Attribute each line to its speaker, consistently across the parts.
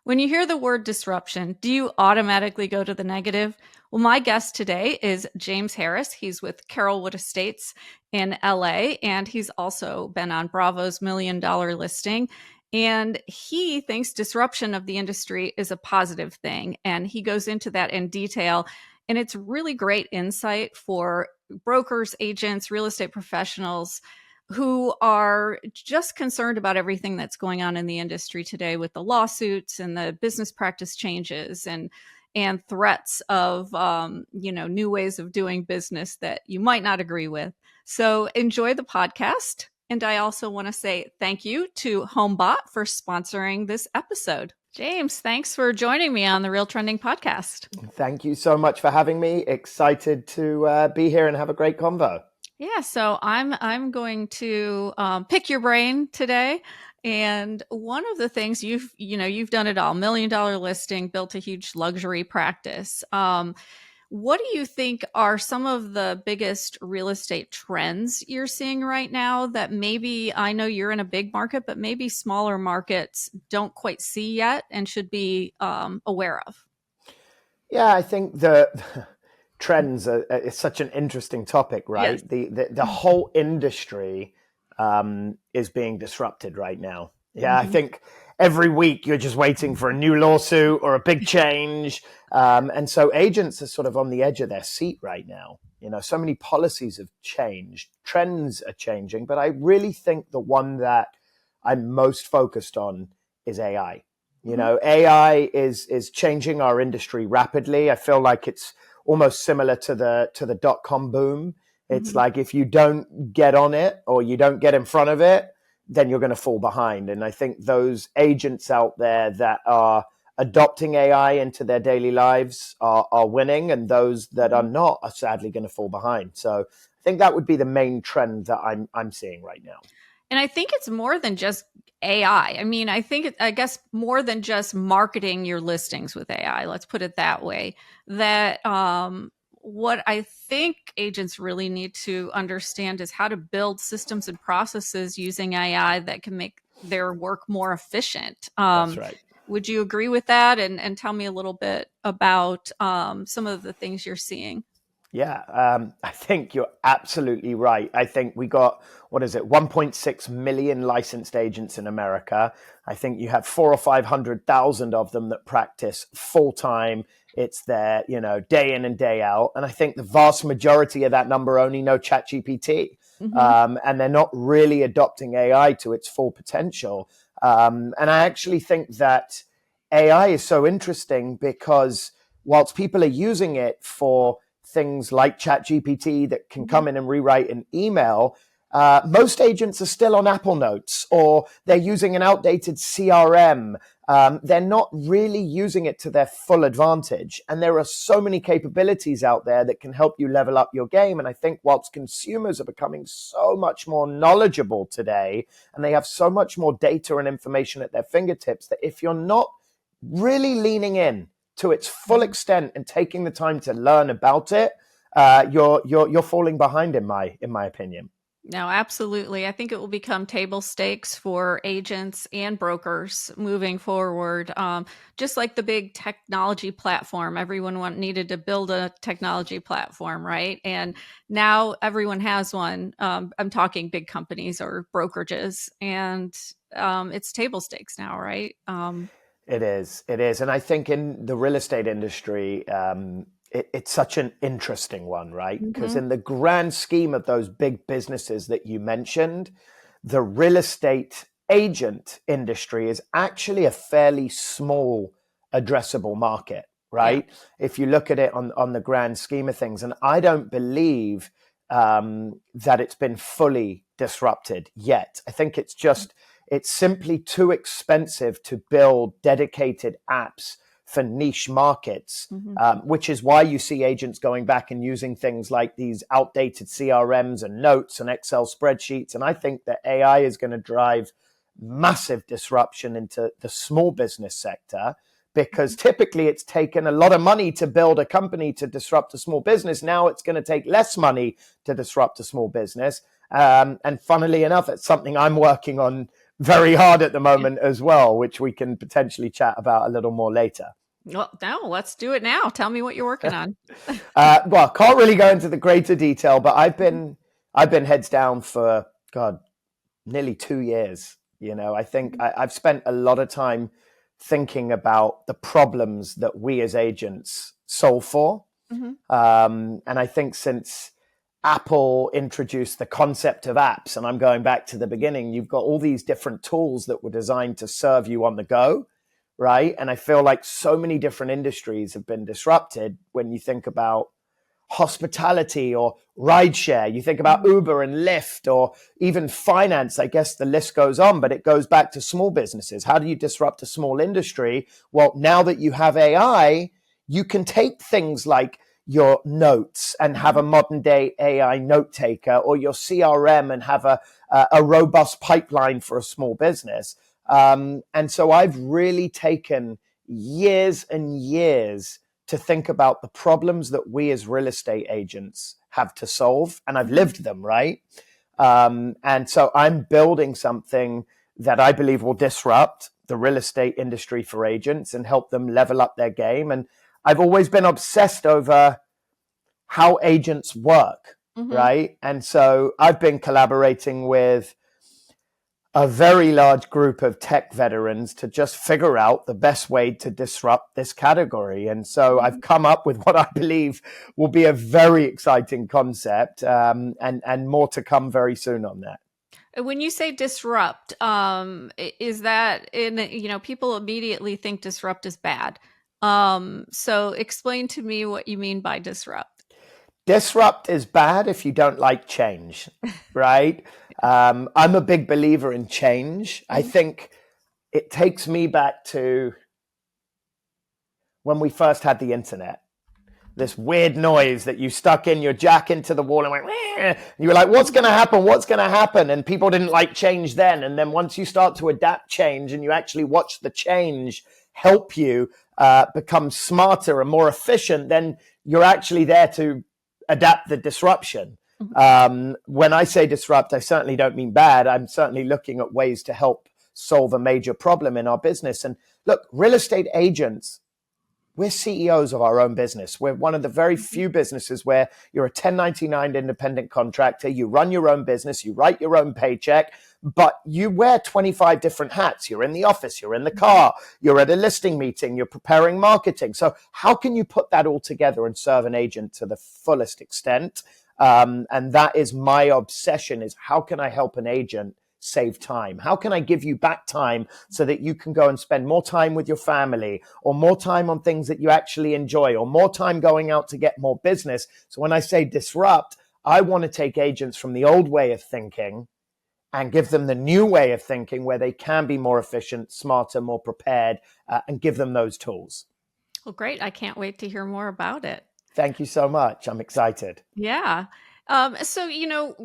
Speaker 1: When you hear the word disruption, do you automatically go to the negative? Well, my guest today is James Harris. He's with Carolwood Estates in LA, and he's also been on Bravo's $1 Million Listing. And he thinks disruption of the industry is a positive thing. And he goes into that in detail. And it's really great insight for brokers, agents, real estate professionals who are just concerned about everything that's going on in the industry today with the lawsuits and the business practice changes and threats of new ways of doing business that you might not agree with. So enjoy the podcast. And I also want to say thank you to HomeBot for sponsoring this episode. James, thanks for joining me on the RealTrending podcast.
Speaker 2: Thank you so much for having me. Excited to be here and have a great convo.
Speaker 1: Yeah, so I'm going to pick your brain today. And one of the things you've done it all, $1 Million Listing, built a huge luxury practice. What do you think are some of the biggest real estate trends you're seeing right now that maybe, I know you're in a big market, but maybe smaller markets don't quite see yet and should be aware of?
Speaker 2: Yeah, I think the trends is such an interesting topic, right?
Speaker 1: Yes.
Speaker 2: The whole industry is being disrupted right now. Yeah, I think every week you're just waiting for a new lawsuit or a big change. And so agents are sort of on the edge of their seat right now. You know, so many policies have changed, trends are changing, but I really think the one that I'm most focused on is AI. You know, AI is changing our industry rapidly. I feel like it's almost similar to the dot-com boom. It's like if you don't get on it or you don't get in front of it, then you're going to fall behind. And I think those agents out there that are adopting AI into their daily lives are winning, and those that are not are sadly going to fall behind. So I think that would be the main trend that I'm seeing right now.
Speaker 1: And I think it's more than just AI. I mean, I guess more than just marketing your listings with AI. Let's put it that way. That what I think agents really need to understand is how to build systems and processes using AI that can make their work more efficient.
Speaker 2: That's right.
Speaker 1: Would you agree with that? And tell me a little bit about some of the things you're seeing.
Speaker 2: Yeah, I think you're absolutely right. I think we got, 1.6 million licensed agents in America. I think you have 400,000 or 500,000 of them that practice full time. It's their, day in and day out. And I think the vast majority of that number only know ChatGPT. And they're not really adopting AI to its full potential. And I actually think that AI is so interesting because whilst people are using it for things like ChatGPT that can come in and rewrite an email, most agents are still on Apple Notes or they're using an outdated CRM. They're not really using it to their full advantage. And there are so many capabilities out there that can help you level up your game. And I think whilst consumers are becoming so much more knowledgeable today, and they have so much more data and information at their fingertips, that if you're not really leaning in to its full extent and taking the time to learn about it, you're falling behind in my opinion.
Speaker 1: No, absolutely. I think it will become table stakes for agents and brokers moving forward. Just like the big technology platform, everyone needed to build a technology platform, right? And now everyone has one. I'm talking big companies or brokerages, and it's table stakes now, right?
Speaker 2: It is. And I think in the real estate industry, it's such an interesting one, right? Because in the grand scheme of those big businesses that you mentioned, the real estate agent industry is actually a fairly small addressable market, right? Yeah. If you look at it on the grand scheme of things, and I don't believe that it's been fully disrupted yet. I think it's simply too expensive to build dedicated apps for niche markets, which is why you see agents going back and using things like these outdated CRMs and notes and Excel spreadsheets. And I think that AI is going to drive massive disruption into the small business sector, because typically it's taken a lot of money to build a company to disrupt a small business. Now it's going to take less money to disrupt a small business. And funnily enough, it's something I'm working on very hard at the moment as well, which we can potentially chat about a little more later.
Speaker 1: Well, no, let's do it now. Tell me what you're working on.
Speaker 2: Well, can't really go into the greater detail, but I've been heads down for nearly 2 years. I think I've spent a lot of time thinking about the problems that we as agents solve for.
Speaker 1: Mm-hmm.
Speaker 2: And I think since Apple introduced the concept of apps, and I'm going back to the beginning, you've got all these different tools that were designed to serve you on the go, right? And I feel like so many different industries have been disrupted when you think about hospitality or rideshare. You think about Uber and Lyft, or even finance. I guess the list goes on, but it goes back to small businesses. How do you disrupt a small industry? Well, now that you have AI, you can take things like your notes and have a modern day AI note taker, or your CRM and have a robust pipeline for a small business. And so I've really taken years and years to think about the problems that we as real estate agents have to solve. And I've lived them, right? And so I'm building something that I believe will disrupt the real estate industry for agents and help them level up their game. And I've always been obsessed over how agents work, right? And so I've been collaborating with a very large group of tech veterans to just figure out the best way to disrupt this category. And so I've come up with what I believe will be a very exciting concept, and more to come very soon on that.
Speaker 1: When you say disrupt, is that people immediately think disrupt is bad. So explain to me what you mean by disrupt.
Speaker 2: Disrupt is bad if you don't like change, right? I'm a big believer in change. I think it takes me back to when we first had the internet. This weird noise that you stuck in your jack into the wall and went, and you were like, what's going to happen? What's going to happen? And people didn't like change then. And then once you start to adapt change and you actually watch the change help you become smarter and more efficient, then you're actually there to adapt the disruption. When I say disrupt, I certainly don't mean bad. I'm certainly looking at ways to help solve a major problem in our business. And look, real estate agents, we're CEOs of our own business. We're one of the very few businesses where you're a 1099 independent contractor. You run your own business, you write your own paycheck, but you wear 25 different hats. You're in the office, you're in the car, you're at a listing meeting, you're preparing marketing. So how can you put that all together and serve an agent to the fullest extent? And that is my obsession, is how can I help an agent save time? How can I give you back time so that you can go and spend more time with your family, or more time on things that you actually enjoy, or more time going out to get more business? So when I say disrupt, I want to take agents from the old way of thinking and give them the new way of thinking, where they can be more efficient, smarter, more prepared, and give them those tools.
Speaker 1: Well, great. I can't wait to hear more about it.
Speaker 2: Thank you so much. I'm excited.
Speaker 1: Yeah. So,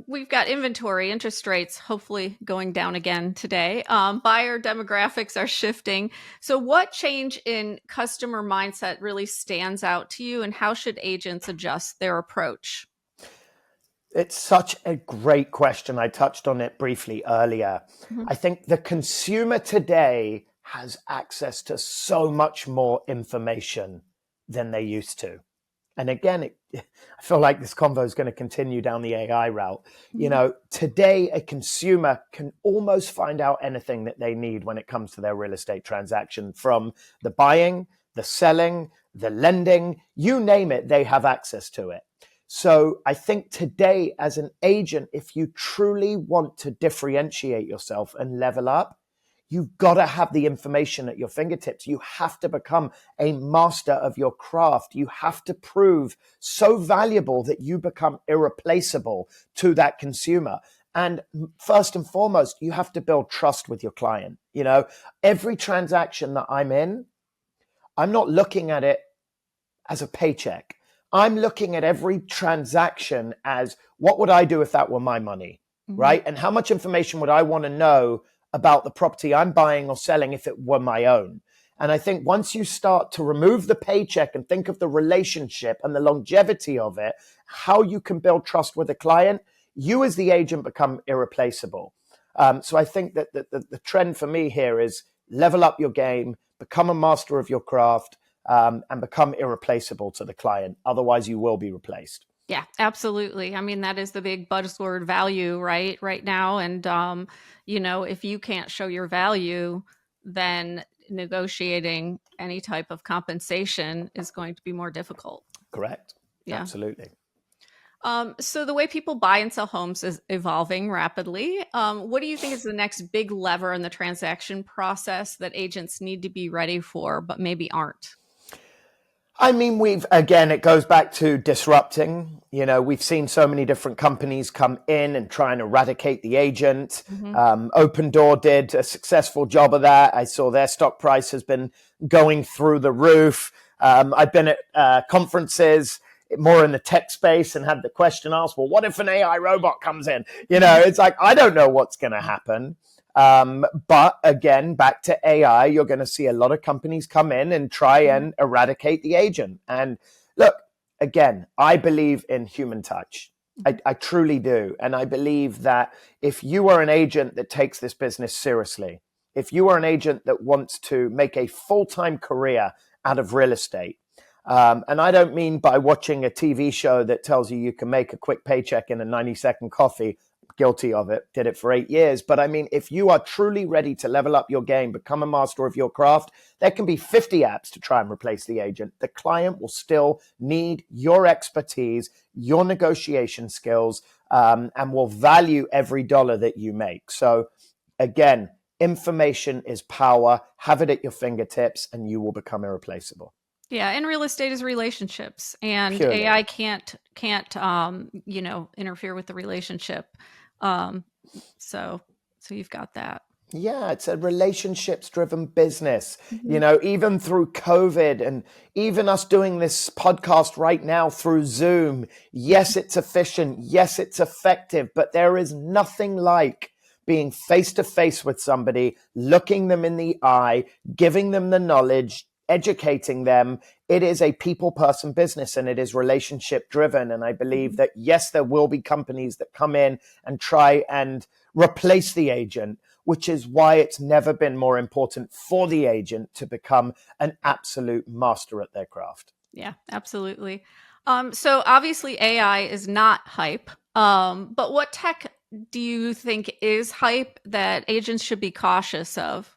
Speaker 1: we've got inventory, interest rates, hopefully going down again today. Buyer demographics are shifting. So what change in customer mindset really stands out to you, and how should agents adjust their approach?
Speaker 2: It's such a great question. I touched on it briefly earlier. I think the consumer today has access to so much more information than they used to. And again, I feel like this convo is going to continue down the AI route. Today, a consumer can almost find out anything that they need when it comes to their real estate transaction, from the buying, the selling, the lending, you name it, they have access to it. So I think today, as an agent, if you truly want to differentiate yourself and level up, you've got to have the information at your fingertips. You have to become a master of your craft. You have to prove so valuable that you become irreplaceable to that consumer. And first and foremost, you have to build trust with your client. Every transaction that I'm in, I'm not looking at it as a paycheck. I'm looking at every transaction as, what would I do if that were my money, right? And how much information would I want to know about the property I'm buying or selling if it were my own? And I think once you start to remove the paycheck and think of the relationship and the longevity of it, how you can build trust with a client, you as the agent become irreplaceable. So I think that the trend for me here is level up your game, become a master of your craft, and become irreplaceable to the client. Otherwise, you will be replaced.
Speaker 1: Yeah, absolutely. I mean, that is the big buzzword, value, right now. And, if you can't show your value, then negotiating any type of compensation is going to be more difficult.
Speaker 2: Correct.
Speaker 1: Yeah.
Speaker 2: Absolutely.
Speaker 1: So the way people buy and sell homes is evolving rapidly. What do you think is the next big lever in the transaction process that agents need to be ready for, but maybe aren't?
Speaker 2: I mean, it goes back to disrupting. We've seen so many different companies come in and try and eradicate the agent. Open Door did a successful job of that. I saw their stock price has been going through the roof. I've been at conferences more in the tech space and had the question asked, well, what if an AI robot comes in? It's like, I don't know what's going to happen. But again, back to AI, you're going to see a lot of companies come in and try and eradicate the agent. And look, again, I believe in human touch. I truly do. And I believe that if you are an agent that takes this business seriously, if you are an agent that wants to make a full-time career out of real estate, and I don't mean by watching a TV show that tells you can make a quick paycheck in a 90-second coffee. Guilty of it, did it for 8 years. But I mean, if you are truly ready to level up your game, become a master of your craft, there can be 50 apps to try and replace the agent. The client will still need your expertise, your negotiation skills, and will value every dollar that you make. So again, information is power. Have it at your fingertips and you will become irreplaceable.
Speaker 1: Yeah, and real estate is relationships, and
Speaker 2: Purely.
Speaker 1: AI can't interfere with the relationship. So you've got that.
Speaker 2: Yeah, it's a relationships-driven business. Even through COVID and even us doing this podcast right now through Zoom, yes, it's efficient. Yes, it's effective, but there is nothing like being face-to-face with somebody, looking them in the eye, giving them the knowledge, educating them. It is a people-person business and it is relationship-driven. And I believe that, yes, there will be companies that come in and try and replace the agent, which is why it's never been more important for the agent to become an absolute master at their craft.
Speaker 1: Yeah, absolutely. So obviously AI is not hype, but what tech do you think is hype that agents should be cautious of?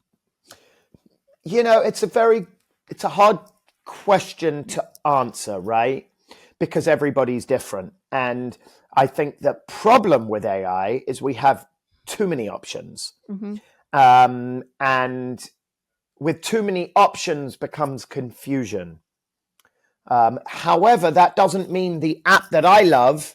Speaker 2: It's a hard question to answer, right? Because everybody's different. And I think the problem with AI is we have too many options. And with too many options becomes confusion. However, that doesn't mean the app that I love,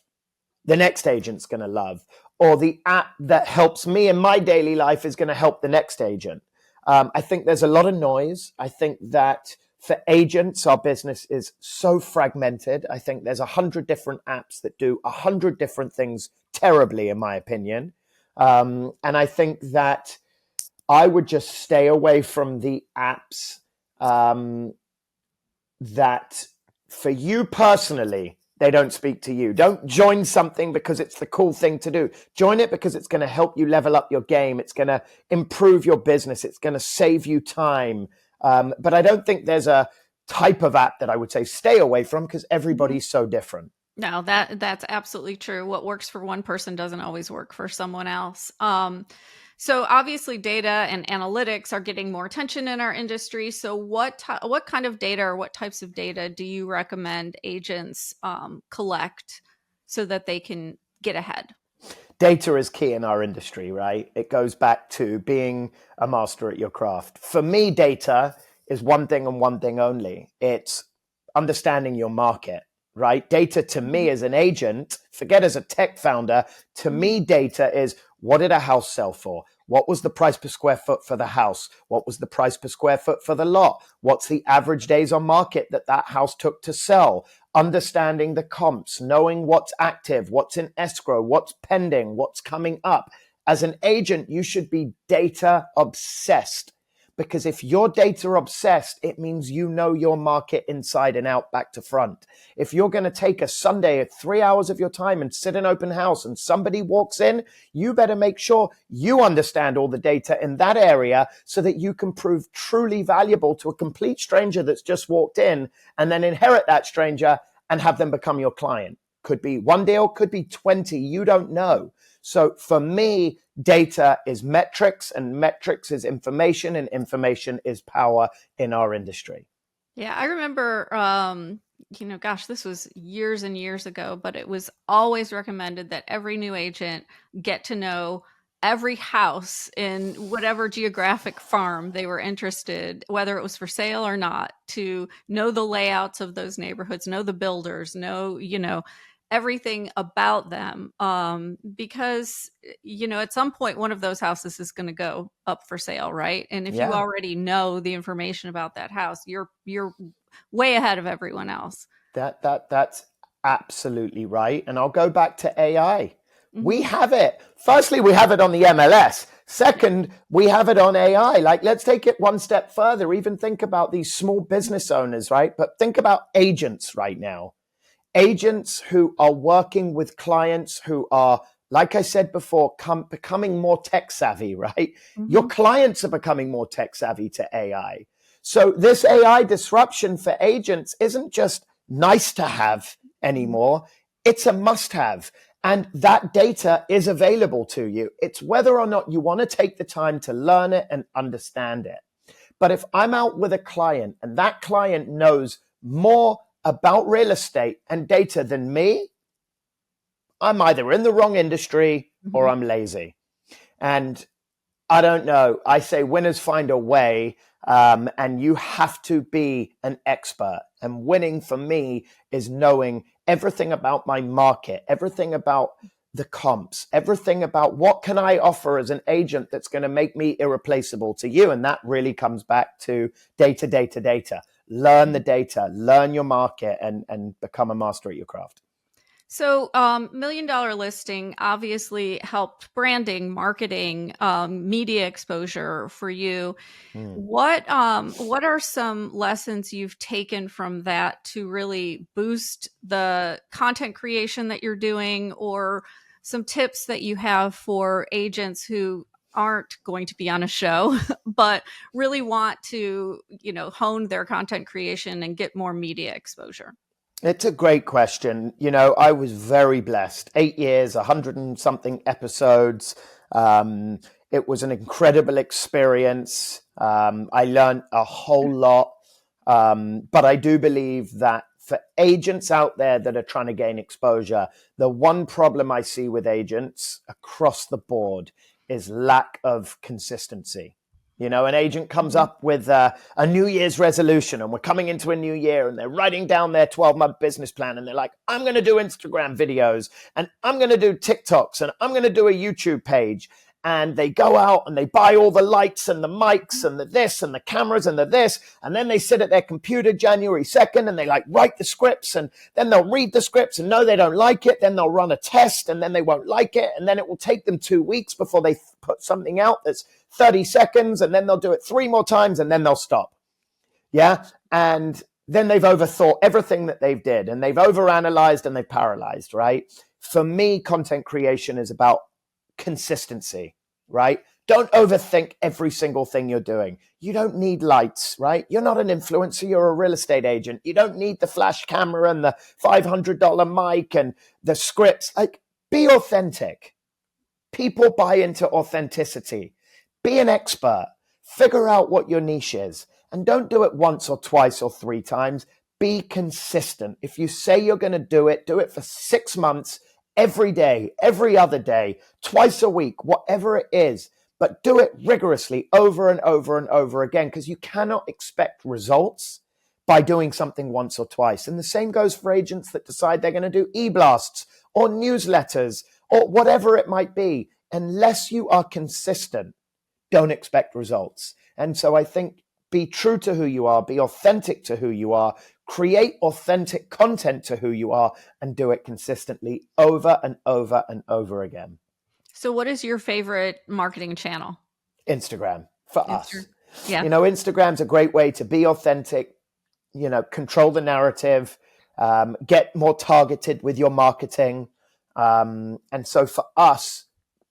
Speaker 2: the next agent's going to love, or the app that helps me in my daily life is going to help the next agent. I think there's a lot of noise. I think that for agents, our business is so fragmented. I think there's 100 different apps that do 100 different things terribly, in my opinion. And I think that I would just stay away from the apps that, for you personally, they don't speak to you. Don't join something because it's the cool thing to do. Join it because it's going to help you level up your game. It's going to improve your business. It's going to save you time. But I don't think there's a type of app that I would say stay away from because everybody's so different.
Speaker 1: No, that's absolutely true. What works for one person doesn't always work for someone else. So obviously data and analytics are getting more attention in our industry. So what kind of data or what types of data do you recommend agents collect so that they can get ahead?
Speaker 2: Data is key in our industry, right? It goes back to being a master at your craft. For me, data is one thing and one thing only. It's understanding your market, right? Data to me as an agent, forget as a tech founder, to me, data is what did a house sell for? What was the price per square foot for the house? What was the price per square foot for the lot? What's the average days on market that house took to sell? Understanding the comps, knowing what's active, what's in escrow, what's pending, what's coming up. As an agent, you should be data obsessed because if you're data obsessed, it means you know your market inside and out, back to front. If you're going to take a Sunday at 3 hours of your time and sit in open house and somebody walks in, you better make sure you understand all the data in that area so that you can prove truly valuable to a complete stranger that's just walked in, and then inherit that stranger and have them become your client. Could be one deal, could be 20, you don't know. So for me, data is metrics, and metrics is information, and information is power in our industry.
Speaker 1: Yeah, I remember, gosh, this was years and years ago, but it was always recommended that every new agent get to know every house in whatever geographic farm they were interested, whether it was for sale or not, to know the layouts of those neighborhoods, know the builders, know, everything about them, because at some point one of those houses is going to go up for sale, right? And if you
Speaker 2: Yeah.
Speaker 1: already know the information about that house, you're way ahead of everyone else.
Speaker 2: That's absolutely right. And I'll go back to AI. We
Speaker 1: Mm-hmm.
Speaker 2: have it. Firstly, we have it on the MLS. Second, we have it on AI. Like, let's take it one step further. Even think about these small business owners, right? But think about agents right now. Agents who are working with clients who are, like I said before, becoming more tech savvy, right?
Speaker 1: Mm-hmm.
Speaker 2: Your clients are becoming more tech savvy to AI. So this AI disruption for agents isn't just nice to have anymore. It's a must have. And that data is available to you. It's whether or not you want to take the time to learn it and understand it. But if I'm out with a client and that client knows more about real estate and data than me, I'm either in the wrong industry or I'm lazy. And I don't know. I say winners find a way, and you have to be an expert. And winning for me is knowing everything about my market, everything about the comps, everything about what can I offer as an agent that's going to make me irreplaceable to you. And that really comes back to data, data, data. Learn the data, learn your market, and become a master at your craft.
Speaker 1: So, $1 Million Listing obviously helped branding, marketing, media exposure for you. What are some lessons you've taken from that to really boost the content creation that you're doing, or some tips that you have for agents who aren't going to be on a show, but really want to, hone their content creation and get more media exposure?
Speaker 2: It's a great question. I was very blessed. 8 years, 100 and something episodes. It was an incredible experience. I learned a whole lot. But I do believe that for agents out there that are trying to gain exposure, the one problem I see with agents across the board is lack of consistency. An agent comes up with a New Year's resolution, and we're coming into a new year, and they're writing down their 12-month business plan, and they're like, I'm going to do Instagram videos, and I'm going to do TikToks, and I'm going to do a YouTube page. And they go out and they buy all the lights and the mics and the this and the cameras and the this. And then they sit at their computer January 2nd and they write the scripts, and then they'll read the scripts and no, they don't like it. Then they'll run a test and then they won't like it. And then it will take them 2 weeks before they put something out that's 30 seconds. And then they'll do it 3 more times and then they'll stop. Yeah. And then they've overthought everything that they've did, and they've overanalyzed and they've paralyzed, right? For me, content creation is about consistency, right? Don't overthink every single thing you're doing. You don't need lights, right? You're not an influencer. You're a real estate agent. You don't need the flash camera and the $500 mic and the scripts. Be authentic. People buy into authenticity. Be an expert. Figure out what your niche is, and don't do it once or twice or 3 times. Be consistent. If you say you're going to do it for 6 months, every day, every other day, twice a week, whatever it is, but do it rigorously over and over and over again, because you cannot expect results by doing something once or twice. And the same goes for agents that decide they're going to do e-blasts or newsletters or whatever it might be. Unless you are consistent, don't expect results. And so I think be true to who you are, be authentic to who you are, create authentic content to who you are, and do it consistently over and over and over again.
Speaker 1: So what is your favorite marketing channel?
Speaker 2: Instagram for us.
Speaker 1: Yeah.
Speaker 2: Instagram's a great way to be authentic, control the narrative, get more targeted with your marketing. And so for us,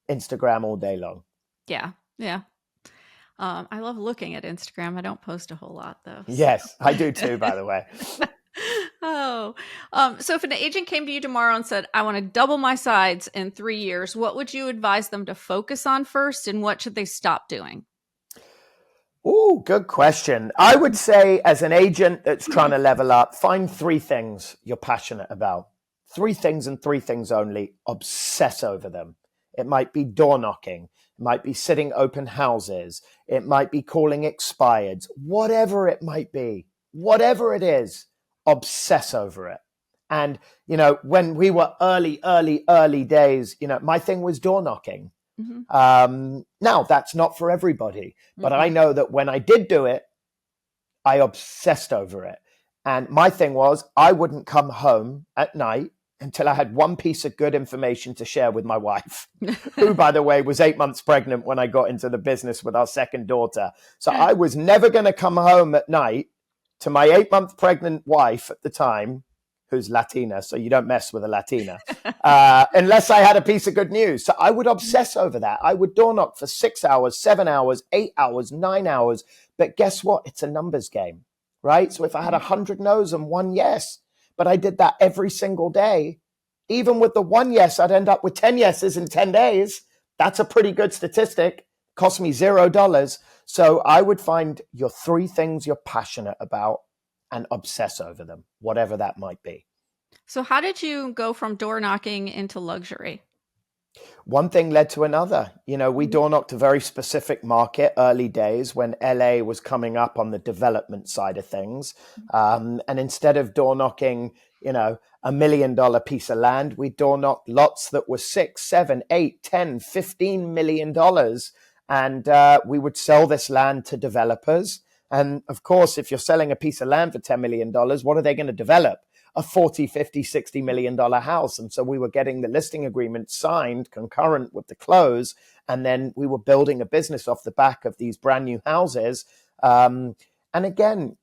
Speaker 2: Instagram all day long.
Speaker 1: Yeah. Yeah. I love looking at Instagram. I don't post a whole lot though.
Speaker 2: Yes, I do too, by the way.
Speaker 1: Oh, so if an agent came to you tomorrow and said, I want to double my sides in 3 years, what would you advise them to focus on first, and what should they stop doing?
Speaker 2: Oh, good question. I would say, as an agent that's trying to level up, find 3 things you're passionate about. 3 things and 3 things only. Obsess over them. It might be door knocking. It might be sitting open houses. It might be calling expireds. Whatever it might be, whatever it is, obsess over it. And, when we were early days, my thing was door knocking. Now, that's not for everybody, but I know that when I did do it, I obsessed over it. And my thing was, I wouldn't come home at night until I had one piece of good information to share with my wife, who, by the way, was 8 months pregnant when I got into the business with our second daughter. So I was never going to come home at night to my 8-month pregnant wife at the time, who's Latina, so you don't mess with a Latina, unless I had a piece of good news. So I would obsess over that. I would door knock for 6 hours, 7 hours, 8 hours, 9 hours. But guess what? It's a numbers game, right? So if I had 100 no's and 1 yes, but I did that every single day, even with the 1 yes, I'd end up with 10 yeses in 10 days. That's a pretty good statistic. Cost me $0. So I would find your 3 things you're passionate about and obsess over them, whatever that might be.
Speaker 1: So how did you go from door knocking into luxury?
Speaker 2: One thing led to another. We door knocked a very specific market early days when LA was coming up on the development side of things. And instead of door knocking, $1 million piece of land, we door knocked lots that were 6, 7, 8, 10, $15 million. And we would sell this land to developers. And of course, if you're selling a piece of land for $10 million, what are they going to develop? A 40, 50, $60 million house. And so we were getting the listing agreement signed concurrent with the close. And then we were building a business off the back of these brand new houses. And again,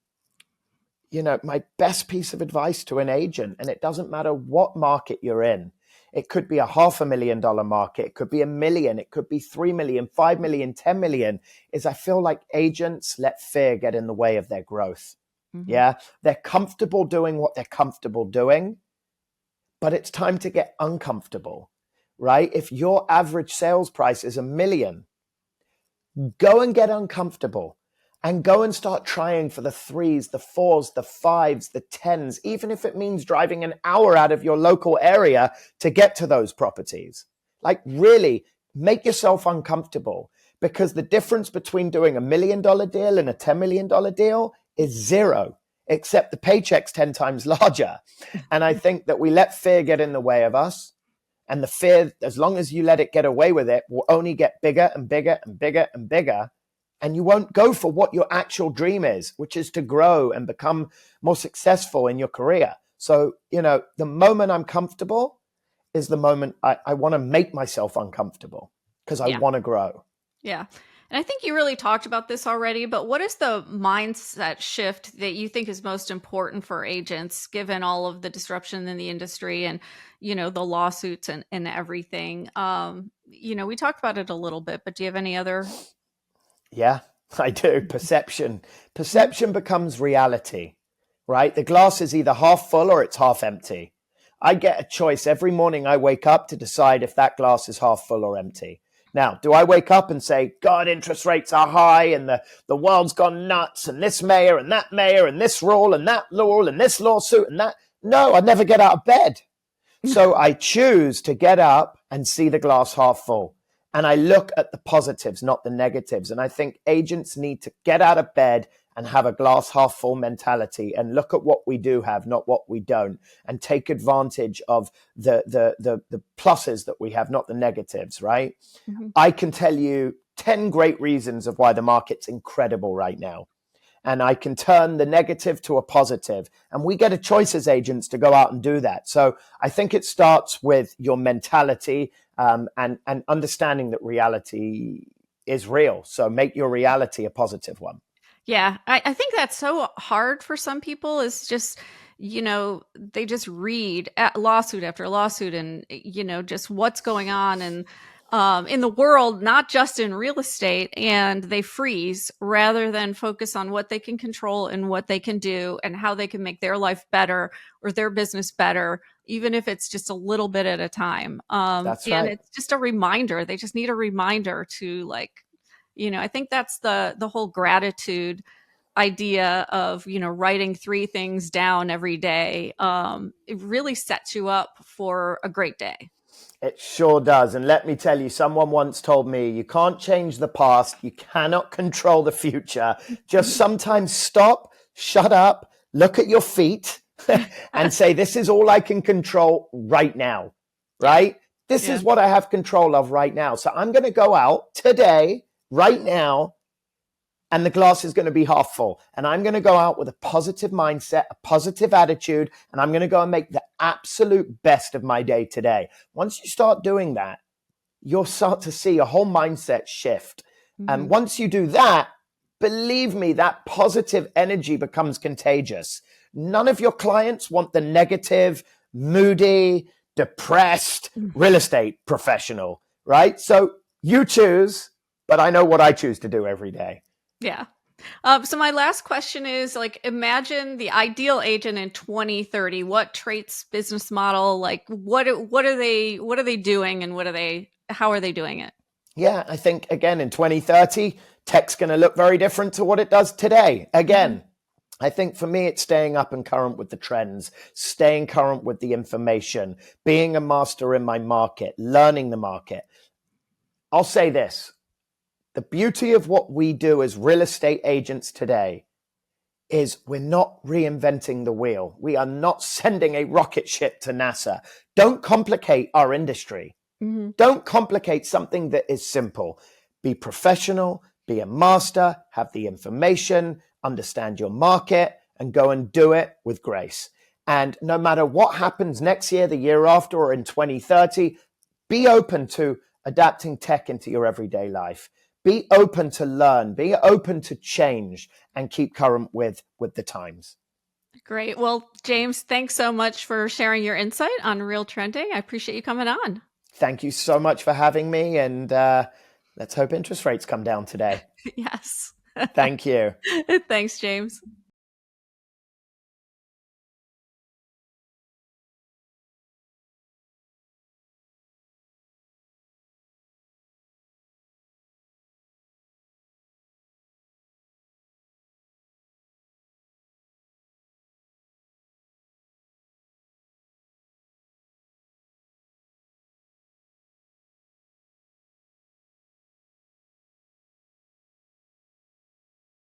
Speaker 2: my best piece of advice to an agent, and it doesn't matter what market you're in. It could be a $500,000 market. It could be $1 million. It could be 3 million, 5 million, 10 million. Is I feel like agents let fear get in the way of their growth. Yeah. They're comfortable doing what they're comfortable doing, but it's time to get uncomfortable, right? If your average sales price is $1 million, go and get uncomfortable. And go and start trying for the 3s, the 4s, the 5s, the 10s, even if it means driving an hour out of your local area to get to those properties. Like, really make yourself uncomfortable, because the difference between doing $1 million deal and a $10 million deal is 0, except the paycheck's 10 times larger. And I think that we let fear get in the way of us. And the fear, as long as you let it get away with it, will only get bigger and bigger and bigger and bigger. And you won't go for what your actual dream is, which is to grow and become more successful in your career. So, the moment I'm comfortable is the moment I want to make myself uncomfortable, because I want to grow.
Speaker 1: Yeah. And I think you really talked about this already, but what is the mindset shift that you think is most important for agents, given all of the disruption in the industry and, the lawsuits and everything? We talked about it a little bit, but do you have any other?
Speaker 2: Yeah, I do. Perception becomes reality, right? The glass is either half full or it's half empty. I get a choice every morning I wake up to decide if that glass is half full or empty. Now, do I wake up and say, God, interest rates are high and the world's gone nuts and this mayor and that mayor and this rule and that rule and this lawsuit and that? No, I never get out of bed. So I choose to get up and see the glass half full. And I look at the positives, not the negatives. And I think agents need to get out of bed and have a glass half full mentality and look at what we do have, not what we don't, and take advantage of the pluses that we have, not the negatives, right? I can tell you 10 great reasons of why the market's incredible right now. And I can turn the negative to a positive. And we get a choice as agents to go out and do that. So I think it starts with your mentality and understanding that reality is real. So make your reality a positive one.
Speaker 1: Yeah, I think that's so hard for some people is just, they just read lawsuit after lawsuit and, just what's going on and in the world, not just in real estate, and they freeze rather than focus on what they can control and what they can do and how they can make their life better or their business better, even if it's just a little bit at a time.
Speaker 2: That's
Speaker 1: And
Speaker 2: right.
Speaker 1: it's just a reminder. They just need a reminder to I think that's the whole gratitude idea of, writing 3 things down every day. It really sets you up for a great day.
Speaker 2: It sure does. And let me tell you, someone once told me, you can't change the past. You cannot control the future. Just sometimes stop, shut up, look at your feet and say, this is all I can control right now, right? This is what I have control of right now. So I'm going to go out today, right now, and the glass is going to be half full. And I'm going to go out with a positive mindset, a positive attitude, and I'm going to go and make the absolute best of my day today. Once you start doing that, you'll start to see a whole mindset shift. Mm-hmm. And once you do that, believe me, that positive energy becomes contagious. None of your clients want the negative, moody, depressed real estate professional, right? So you choose, but I know what I choose to do every day.
Speaker 1: Yeah. So my last question is imagine the ideal agent in 2030. What traits, business model, what are they doing and how are they doing it?
Speaker 2: Yeah, I think again in 2030, tech's going to look very different to what it does today. Again, I think for me, it's staying up and current with the trends, staying current with the information, being a master in my market, learning the market. I'll say this. The beauty of what we do as real estate agents today is we're not reinventing the wheel. We are not sending a rocket ship to NASA. Don't complicate our industry. Mm-hmm. Don't complicate something that is simple. Be professional, be a master, have the information, understand your market, and go and do it with grace. And no matter what happens next year, the year after, or in 2030, be open to adapting tech into your everyday life. Be open to learn, be open to change, and keep current with the times.
Speaker 1: Great. Well, James, thanks so much for sharing your insight on RealTrending. I appreciate you coming on.
Speaker 2: Thank you so much for having me, and let's hope interest rates come down today.
Speaker 1: Yes.
Speaker 2: Thank you.
Speaker 1: Thanks, James.